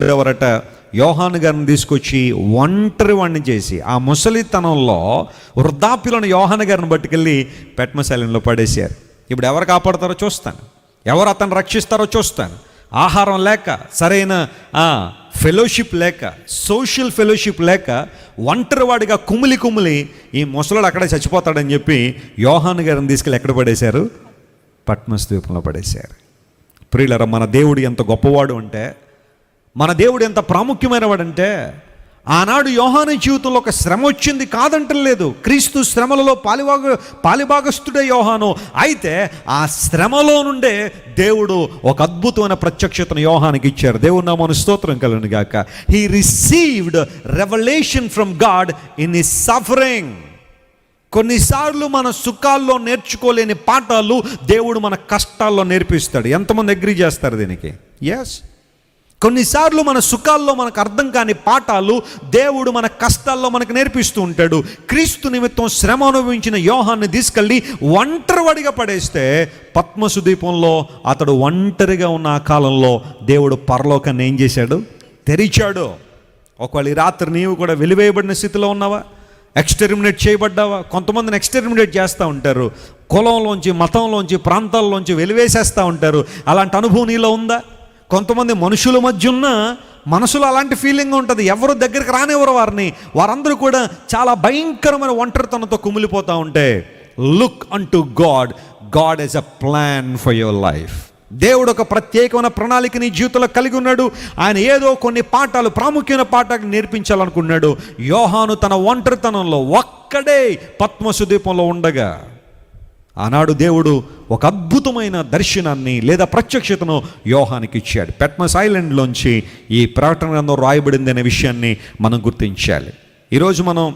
ఎవరట యోహాను గారిని తీసుకొచ్చి ఒంటరి వాడిని చేసి ఆ ముసలితనంలో వృద్ధాప్యులను యోహాను గారిని పట్టుకెళ్ళి పెట్మశాలంలో పడేశారు. ఇప్పుడు ఎవరు కాపాడతారో చూస్తాను, ఎవరు అతను రక్షిస్తారో చూస్తాను. ఆహారం లేక, సరైన ఫెలోషిప్ లేక, సోషల్ ఫెలోషిప్ లేక ఒంటరివాడిగా కుమిలి ఈ ముసలుడు అక్కడే చచ్చిపోతాడని చెప్పి యోహాను గారిని తీసుకెళ్ళి ఎక్కడ పడేశారు? పట్మస్ ద్వీపంలో పడేశారు. ప్రియులారా, మన దేవుడు ఎంత గొప్పవాడు అంటే, మన దేవుడు ఎంత ప్రాముఖ్యమైన వాడంటే, ఆనాడు యోహాను జీవితంలో ఒక శ్రమ వచ్చింది కాదంటలేదు. క్రీస్తు శ్రమలలో పాలిభాగస్తుడే యోహాను. అయితే ఆ శ్రమలో నుండే దేవుడు ఒక అద్భుతమైన ప్రత్యక్షతను యోహానికి ఇచ్చారు. దేవుని నామమున స్తోత్రం కలుగును గాక. He received revolution from God in his suffering. కొన్నిసార్లు మన సుఖాల్లో నేర్చుకోలేని పాఠాలు దేవుడు మన కష్టాల్లో నేర్పిస్తాడు. ఎంతమంది అగ్రీ చేస్తారు దీనికి? ఎస్. కొన్నిసార్లు మన సుఖాల్లో మనకు అర్థం కాని పాఠాలు దేవుడు మన కష్టాల్లో మనకు నేర్పిస్తూ ఉంటాడు. క్రీస్తు నిమిత్తం శ్రమ అనుభవించిన యోహాన్ని తీసుకెళ్ళి ఒంటరివాడిగా పడేస్తే పద్మసు ద్వీపంలో అతడు ఒంటరిగా ఉన్న ఆ కాలంలో దేవుడు పరలోకాన్ని ఏం చేశాడు? తెరిచాడు. ఒకవేళ ఈ రాత్రి నీవు కూడా వెలివేయబడిన స్థితిలో ఉన్నావా? ఎక్స్టెర్మినేట్ చేయబడ్డావా? కొంతమందిని ఎక్స్టెర్మినేట్ చేస్తూ ఉంటారు. కులంలోంచి, మతంలోంచి, ప్రాంతాల్లోంచి వెలివేసేస్తూ ఉంటారు. అలాంటి అనుభవం నీలో ఉందా? కొంతమంది మనుషుల మధ్య ఉన్న మనసులో అలాంటి ఫీలింగ్ ఉంటుంది. ఎవరు దగ్గరికి రానివ్వరు వారిని. వారందరూ కూడా చాలా భయంకరమైన ఒంటరితనంతో కుమిలిపోతూ ఉంటే, look unto God. God is a plan for your life. దేవుడు ఒక ప్రత్యేకమైన ప్రణాళిక నీ జీవితంలో కలిగి ఉన్నాడు. ఆయన ఏదో కొన్ని పాఠాలు, ప్రాముఖ్యమైన పాఠాలు నేర్పించాలనుకున్నాడు. యోహాను తన ఒంటరితనంలో ఒక్కడే పద్మసు ద్వీపంలో ఉండగా ఆనాడు దేవుడు ఒక అద్భుతమైన దర్శనాన్ని లేదా ప్రత్యక్షతను యోహానికి ఇచ్చాడు. పెట్మస్ ఐలాండ్లోంచి ఈ ప్రకటన గ్రంథం రాయబడింది అనే విషయాన్ని మనం గుర్తించాలి. ఈరోజు మనం